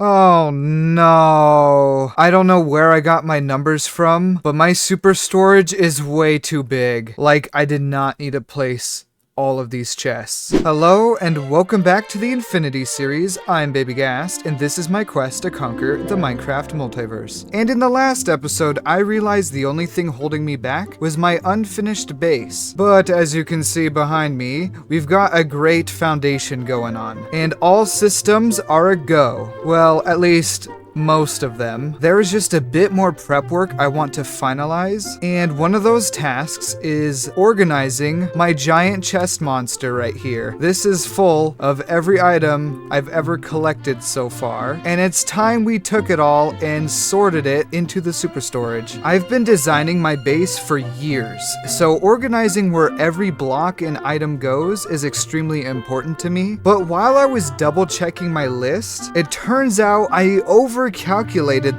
Oh no. I don't know where I got my numbers from, but my super storage is way too big. Like, I did not need to place all of these chests. Hello and welcome back to the Infinity series. I'm BabyGhast and this is my quest to conquer the Minecraft Multiverse. And in the last episode, I realized the only thing holding me back was my unfinished base. But as you can see behind me, we've got a great foundation going on. And all systems are a go. Well, at least most of them. There is just a bit more prep work I want to finalize, and one of those tasks is organizing my giant chest monster right here. This is full of every item I've ever collected so far, and it's time we took it all and sorted it into the super storage. I've been designing my base for years, so organizing where every block and item goes is extremely important to me, but while I was double checking my list, it turns out I overcalculated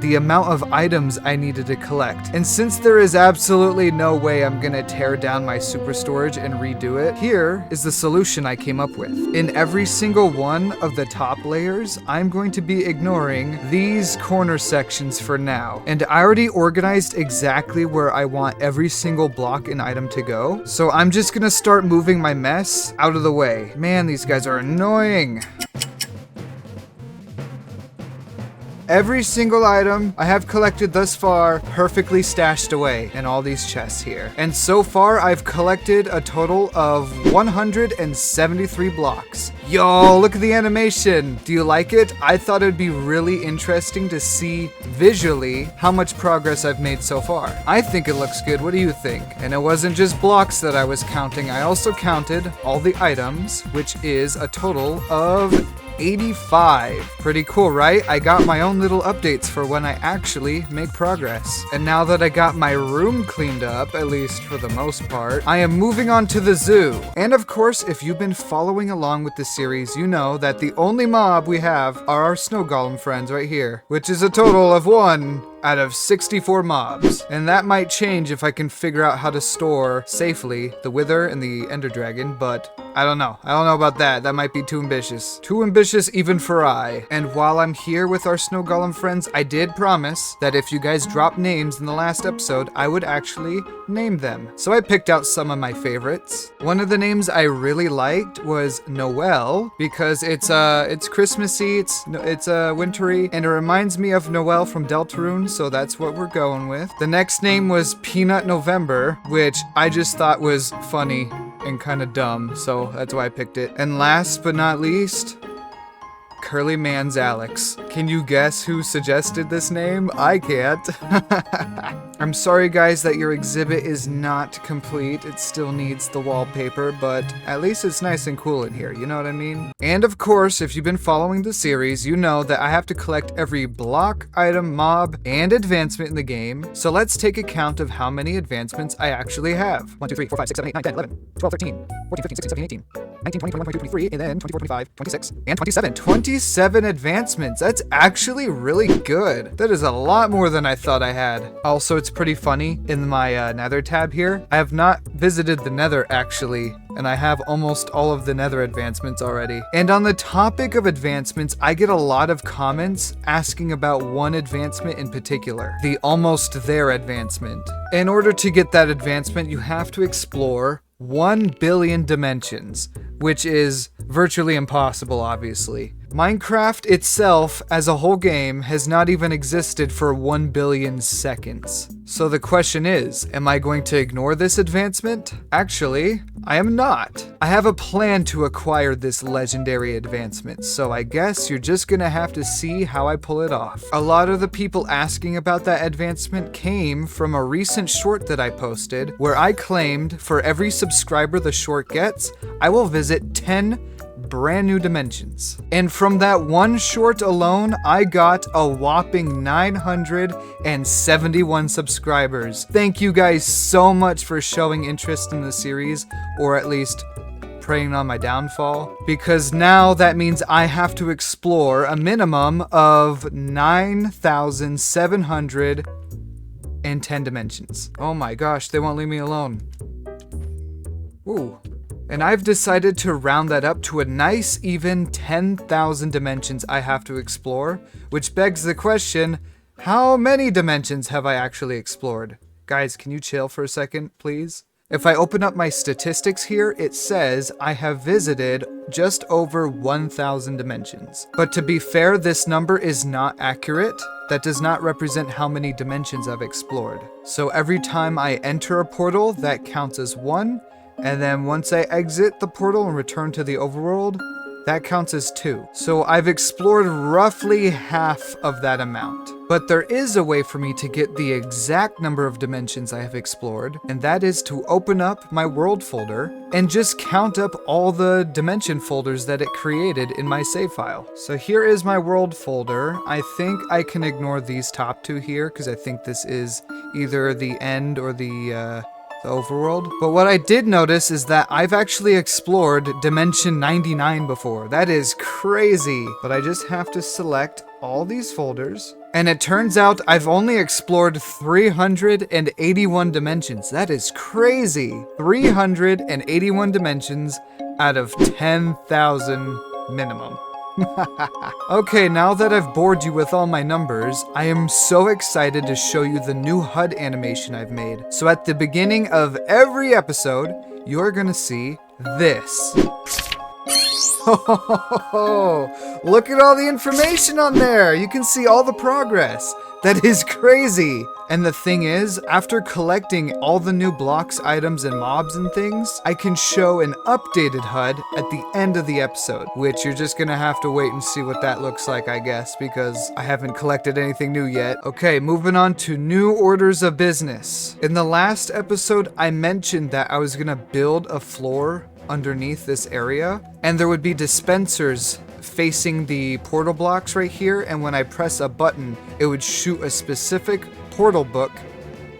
the amount of items I needed to collect. And since there is absolutely no way I'm gonna tear down my super storage and redo it, here is the solution I came up with. In every single one of the top layers, I'm going to be ignoring these corner sections for now. And I already organized exactly where I want every single block and item to go. So I'm just gonna start moving my mess out of the way. Man, these guys are annoying. Every single item I have collected thus far perfectly stashed away in all these chests here. And so far I've collected a total of 173 blocks. Yo, look at the animation. Do you like it? I thought it'd be really interesting to see visually how much progress I've made so far. I think it looks good. What do you think? And it wasn't just blocks that I was counting. I also counted all the items, which is a total of 85. Pretty cool, right? I got my own little updates for when I actually make progress. And now that I got my room cleaned up, at least for the most part, I am moving on to the zoo. And of course, if you've been following along with the series, you know that the only mob we have are our snow golem friends right here, which is a total of 1 out of 64 mobs. And that might change if I can figure out how to store safely the Wither and the Ender Dragon, but I don't know. I don't know about that. That might be too ambitious. Too ambitious even for I. And while I'm here with our snow golem friends, I did promise that if you guys dropped names in the last episode, I would actually name them. So I picked out some of my favorites. One of the names I really liked was Noel, because it's Christmassy, it's wintry, and it reminds me of Noel from Deltarune, so that's what we're going with. The next name was Peanut November, which I just thought was funny and kind of dumb, so that's why I picked it. And last but not least, Curly Man's Alex. Can you guess who suggested this name? I can't. I'm sorry guys that your exhibit is not complete. It still needs the wallpaper, but at least it's nice and cool in here, you know what I mean? And of course, if you've been following the series, you know that I have to collect every block, item, mob, and advancement in the game. So let's take account of how many advancements I actually have. 1, 2, 3, 4, 5, 6, 7, 8, 9, 10, 11, 12, 13, 14, 15, 16, 17, 18, 19, 20, 21, 22, 23, and then 24, 25, 26, and 27. 27 advancements. That's actually really good. That is a lot more than I thought I had. Also, it's pretty funny, in my nether tab here, I have not visited the nether actually, and I have almost all of the nether advancements already. And on the topic of advancements, I get a lot of comments asking about one advancement in particular, the almost there advancement. In order to get that advancement, you have to explore 1 billion dimensions, which is virtually impossible, obviously. Minecraft itself, as a whole game, has not even existed for 1 billion seconds. So the question is, am I going to ignore this advancement? Actually, I am not. I have a plan to acquire this legendary advancement, so I guess you're just gonna have to see how I pull it off. A lot of the people asking about that advancement came from a recent short that I posted, where I claimed for every subscriber the short gets, I will visit 10 brand new dimensions. And from that one short alone, I got a whopping 971 subscribers. Thank you guys so much for showing interest in the series, or at least preying on my downfall, because now that means I have to explore a minimum of 9,710 dimensions. Oh my gosh, they won't leave me alone. Ooh. And I've decided to round that up to a nice even 10,000 dimensions I have to explore, which begs the question, how many dimensions have I actually explored? Guys, can you chill for a second, please? If I open up my statistics here, it says I have visited just over 1,000 dimensions. But to be fair, this number is not accurate. That does not represent how many dimensions I've explored. So every time I enter a portal, that counts as 1. And then once I exit the portal and return to the overworld, that counts as 2. So I've explored roughly half of that amount. But there is a way for me to get the exact number of dimensions I have explored, and that is to open up my world folder and just count up all the dimension folders that it created in my save file. So here is my world folder. I think I can ignore these top 2 here because I think this is either the end or the overworld. But what I did notice is that I've actually explored dimension 99 before. That is crazy. But I just have to select all these folders. And it turns out I've only explored 381 dimensions. That is crazy. 381 dimensions out of 10,000 minimum. Okay, now that I've bored you with all my numbers, I am so excited to show you the new HUD animation I've made. So at the beginning of every episode, you're gonna see this. Look at all the information on there! You can see all the progress. That is crazy! And the thing is, after collecting all the new blocks, items, and mobs and things, I can show an updated HUD at the end of the episode, which you're just gonna have to wait and see what that looks like, I guess, because I haven't collected anything new yet. Okay, moving on to new orders of business. In the last episode, I mentioned that I was gonna build a floor underneath this area, and there would be dispensers facing the portal blocks right here, and when I press a button, it would shoot a specific portal book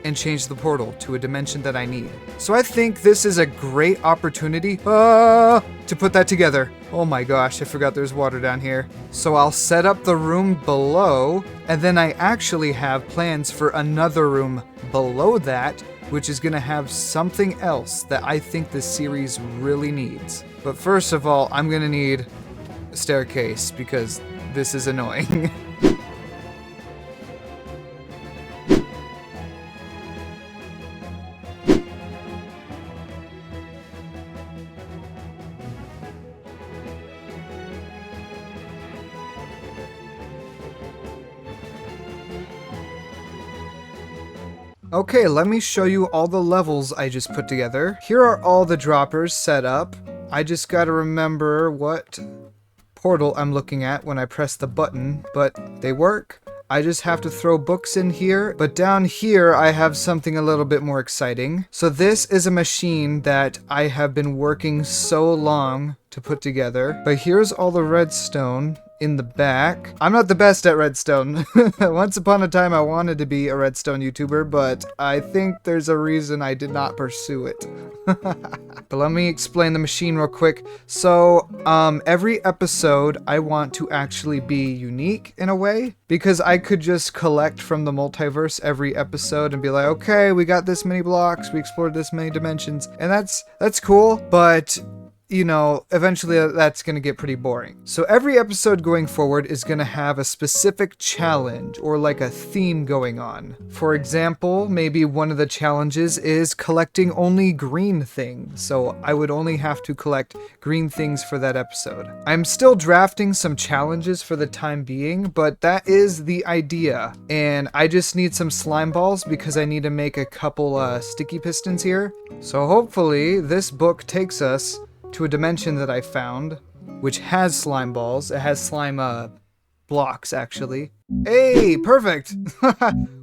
and change the portal to a dimension that I need. So I think this is a great opportunity to put that together. Oh my gosh, I forgot there's water down here. So I'll set up the room below, and then I actually have plans for another room below that, which is gonna have something else that I think this series really needs. But first of all, I'm gonna need a staircase because this is annoying. Okay, let me show you all the levels I just put together. Here are all the droppers set up. I just gotta remember what portal I'm looking at when I press the button, but they work. I just have to throw books in here, but down here I have something a little bit more exciting. So this is a machine that I have been working so long to put together, but here's all the redstone in the back. I'm not the best at redstone. Once upon a time I wanted to be a redstone YouTuber, but I think there's a reason I did not pursue it. But let me explain the machine real quick. So every episode I want to actually be unique in a way, because I could just collect from the multiverse every episode and be like, okay, we got this many blocks, we explored this many dimensions, and that's cool, but you know, eventually that's going to get pretty boring. So every episode going forward is going to have a specific challenge or like a theme going on. For example, maybe one of the challenges is collecting only green things. So I would only have to collect green things for that episode. I'm still drafting some challenges for the time being, but that is the idea. And I just need some slime balls because I need to make a couple sticky pistons here. So hopefully this book takes us to a dimension that I found, which has slime balls. It has slime blocks, actually. Hey, perfect!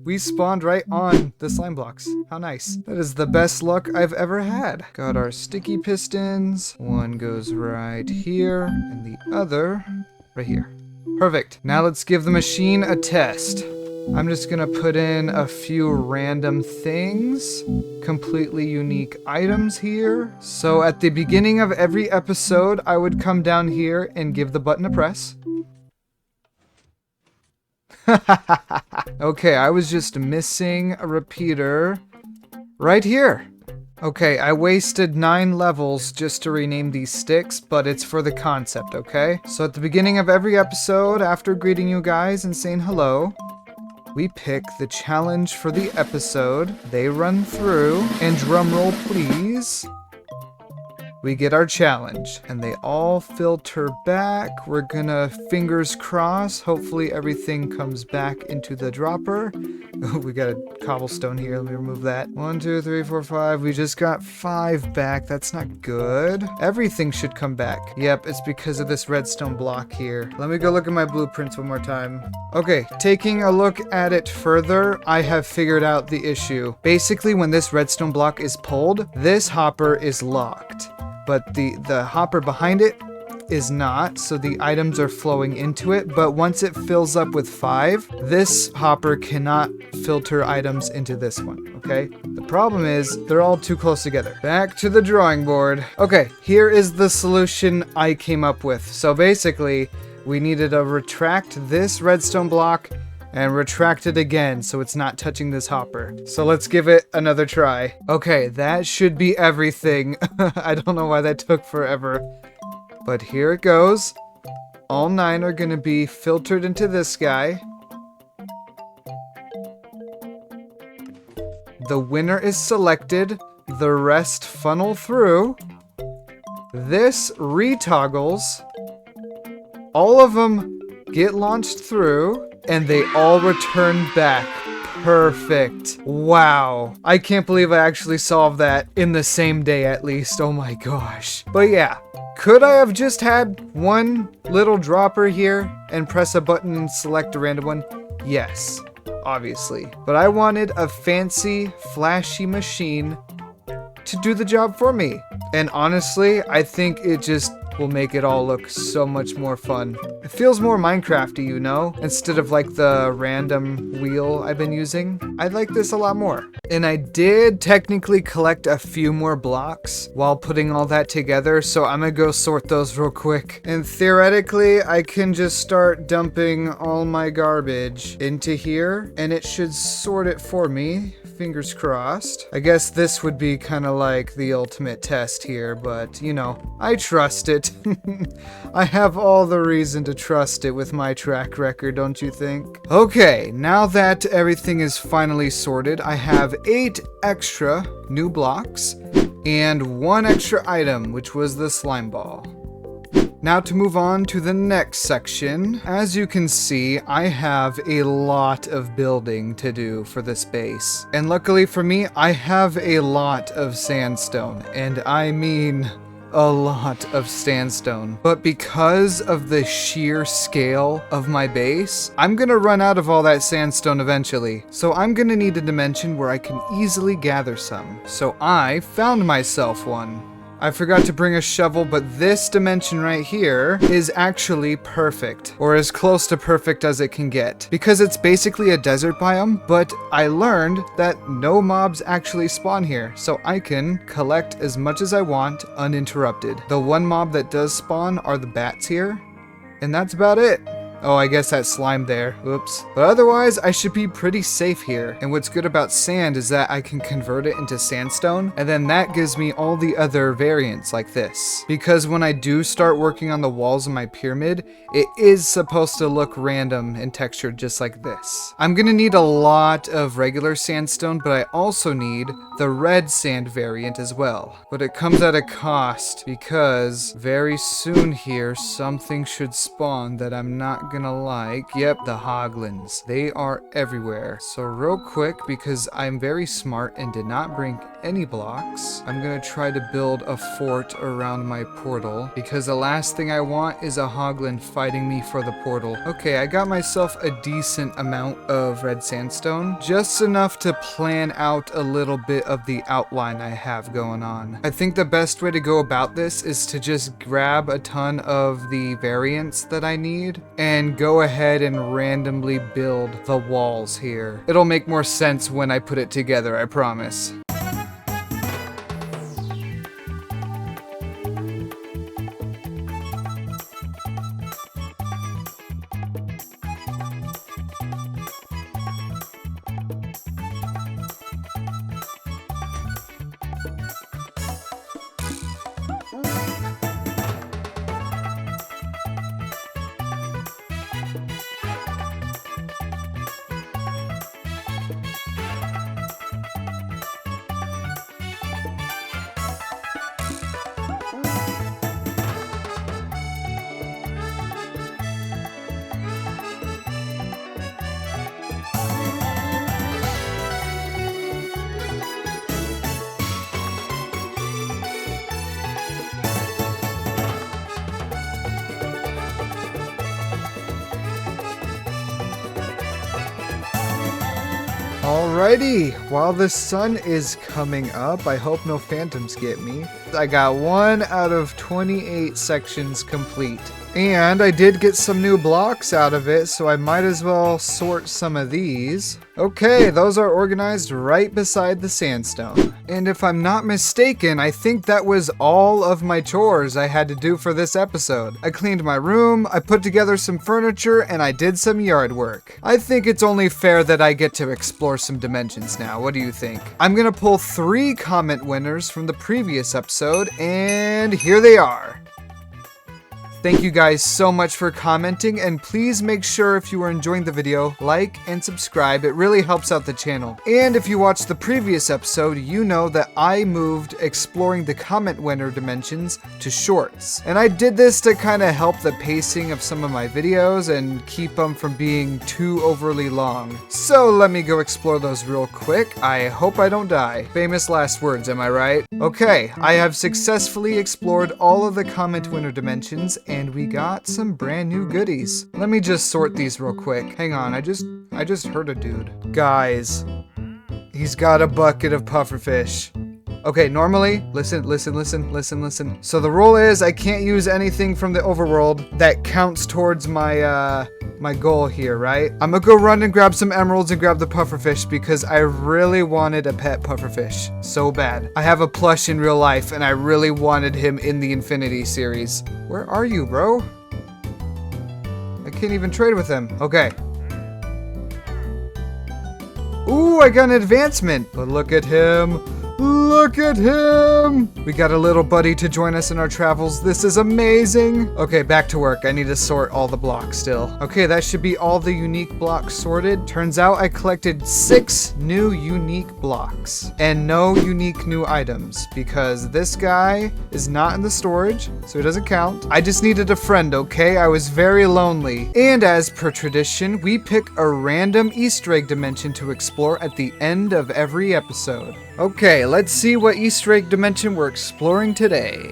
We spawned right on the slime blocks. How nice. That is the best luck I've ever had. Got our sticky pistons. One goes right here, and the other right here. Perfect. Now let's give the machine a test. I'm just gonna put in a few random things, completely unique items here. So at the beginning of every episode, I would come down here and give the button a press. Okay, I was just missing a repeater right here. Okay, I wasted 9 levels just to rename these sticks, but it's for the concept, okay? So at the beginning of every episode, after greeting you guys and saying hello, we pick the challenge for the episode. They run through, and drumroll please. We get our challenge, and they all filter back. We're gonna fingers crossed. Hopefully everything comes back into the dropper. We got a cobblestone here. Let me remove that. 1, 2, 3, 4, 5. We just got 5 back. That's not good. Everything should come back. Yep, it's because of this redstone block here. Let me go look at my blueprints one more time. Okay, taking a look at it further, I have figured out the issue. Basically, when this redstone block is pulled, this hopper is locked. But the hopper behind it is not, so the items are flowing into it, but once it fills up with 5, this hopper cannot filter items into this one, okay? The problem is, they're all too close together. Back to the drawing board. Okay, here is the solution I came up with. So basically, we needed to retract this redstone block and retract it again so it's not touching this hopper. So let's give it another try. Okay, that should be everything. I don't know why that took forever. But here it goes. All 9 are gonna be filtered into this guy. The winner is selected. The rest funnel through. This retoggles. All of them get launched through. And they all return back. Perfect. Wow. I can't believe I actually solved that in the same day at least. Oh my gosh. But yeah, could I have just had one little dropper here and press a button and select a random one? Yes, obviously. But I wanted a fancy, flashy machine to do the job for me. And honestly, I think it just will make it all look so much more fun. It feels more Minecrafty, you know? Instead of like the random wheel I've been using. I like this a lot more. And I did technically collect a few more blocks while putting all that together, so I'm gonna go sort those real quick. And theoretically, I can just start dumping all my garbage into here, and it should sort it for me. Fingers crossed. I guess this would be kind of like the ultimate test here, but you know, I trust it. I have all the reason to trust it with my track record, don't you think? Okay, now that everything is finally sorted, I have 8 extra new blocks and 1 extra item, which was the slime ball. Now to move on to the next section. As you can see, I have a lot of building to do for this base. And luckily for me, I have a lot of sandstone. And I mean a lot of sandstone. But because of the sheer scale of my base, I'm gonna run out of all that sandstone eventually. So I'm gonna need a dimension where I can easily gather some. So I found myself one. I forgot to bring a shovel, but this dimension right here is actually perfect, or as close to perfect as it can get, because it's basically a desert biome, but I learned that no mobs actually spawn here, so I can collect as much as I want uninterrupted. The one mob that does spawn are the bats here, and that's about it. Oh, I guess that slime there. Oops. But otherwise, I should be pretty safe here. And what's good about sand is that I can convert it into sandstone, and then that gives me all the other variants like this. Because when I do start working on the walls of my pyramid, it is supposed to look random and textured just like this. I'm gonna need a lot of regular sandstone, but I also need the red sand variant as well. But it comes at a cost, because very soon here, something should spawn that I'm not gonna like. Yep, the hoglins. They are everywhere. So real quick, because I'm very smart and did not bring any blocks, I'm gonna try to build a fort around my portal, because the last thing I want is a hoglin fighting me for the portal. Okay, I got myself a decent amount of red sandstone, just enough to plan out a little bit of the outline I have going on. I think the best way to go about this is to just grab a ton of the variants that I need and go ahead and randomly build the walls here. It'll make more sense when I put it together, I promise. Alrighty, while the sun is coming up, I hope no phantoms get me. I got 1 out of 28 sections complete. And I did get some new blocks out of it, so I might as well sort some of these. Okay, those are organized right beside the sandstone. And if I'm not mistaken, I think that was all of my chores I had to do for this episode. I cleaned my room, I put together some furniture, and I did some yard work. I think it's only fair that I get to explore some dimensions now. What do you think? I'm gonna pull 3 comment winners from the previous episode, and here they are. Thank you guys so much for commenting, and please make sure if you are enjoying the video, like and subscribe. It really helps out the channel. And if you watched the previous episode, you know that I moved exploring the comment winner dimensions to shorts. And I did this to kind of help the pacing of some of my videos and keep them from being too overly long. So let me go explore those real quick. I hope I don't die. Famous last words, am I right? Okay, I have successfully explored all of the comment winner dimensions, and we got some brand new goodies. Let me just sort these real quick. Hang on, I just heard a dude. Guys, he's got a bucket of pufferfish. Okay, normally, listen. So the rule is I can't use anything from the overworld that counts towards my my goal here, right? I'm gonna go run and grab some emeralds and grab the pufferfish because I really wanted a pet pufferfish so bad. I have a plush in real life and I really wanted him in the Infinity series. Where are you, bro? I can't even trade with him. Okay. Ooh, I got an advancement. But look at him. Look at him! We got a little buddy to join us in our travels. This is amazing. Okay, back to work. I need to sort all the blocks still. Okay, that should be all the unique blocks sorted. Turns out I collected 6 new unique blocks and no unique new items because this guy is not in the storage, so he doesn't count. I just needed a friend, okay? I was very lonely. And as per tradition, we pick a random Easter egg dimension to explore at the end of every episode. Okay, let's see what Easter egg dimension we're exploring today.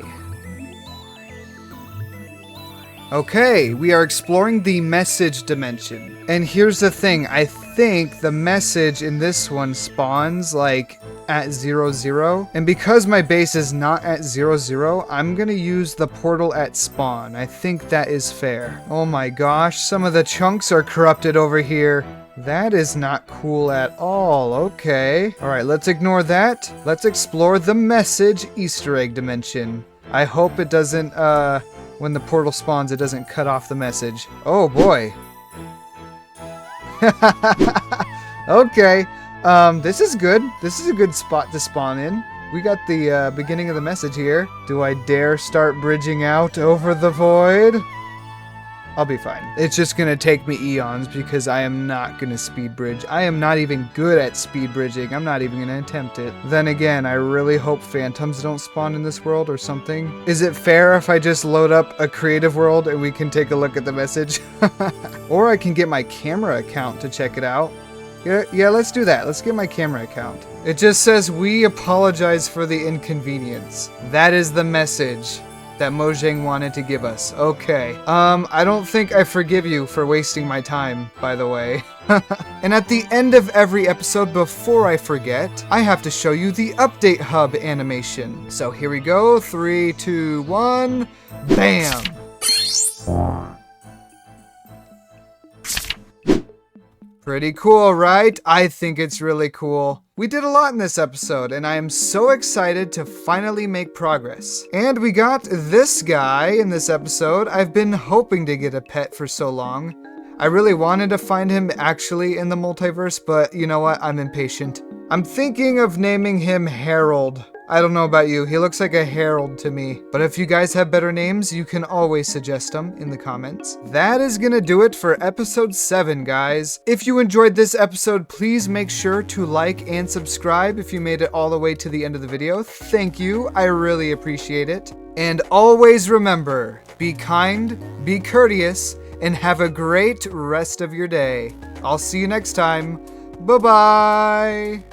Okay, we are exploring the message dimension. And here's the thing, I think the message in this one spawns like at 0, and because my base is not at 0, I'm gonna use the portal at spawn. I think that is fair. Oh my gosh, some of the chunks are corrupted over here. That is not cool at all. Okay. Alright, let's ignore that. Let's explore the message Easter egg dimension. I hope it doesn't, when the portal spawns, it doesn't cut off the message. Oh boy. Okay. This is good. This is a good spot to spawn in. We got the beginning of the message here. Do I dare start bridging out over the void? I'll be fine. It's just gonna take me eons because I am not gonna speed bridge. I am not even good at speed bridging. I'm not even gonna attempt it. Then again, I really hope phantoms don't spawn in this world or something. Is it fair if I just load up a creative world and we can take a look at the message? Or I can get my camera account to check it out. Yeah, let's do that. Let's get my camera account. It just says, "We apologize for the inconvenience." That is the message that Mojang wanted to give us. Okay. I don't think I forgive you for wasting my time, by the way. And at the end of every episode, before I forget, I have to show you the update hub animation. So here we go. 3, 2, 1. Bam! Pretty cool, right? I think it's really cool. We did a lot in this episode, and I am so excited to finally make progress. And we got this guy in this episode. I've been hoping to get a pet for so long. I really wanted to find him actually in the multiverse, but you know what? I'm impatient. I'm thinking of naming him Harold. I don't know about you, he looks like a herald to me. But if you guys have better names, you can always suggest them in the comments. That is gonna do it for episode 7, guys. If you enjoyed this episode, please make sure to like and subscribe if you made it all the way to the end of the video. Thank you, I really appreciate it. And always remember, be kind, be courteous, and have a great rest of your day. I'll see you next time. Bye-bye.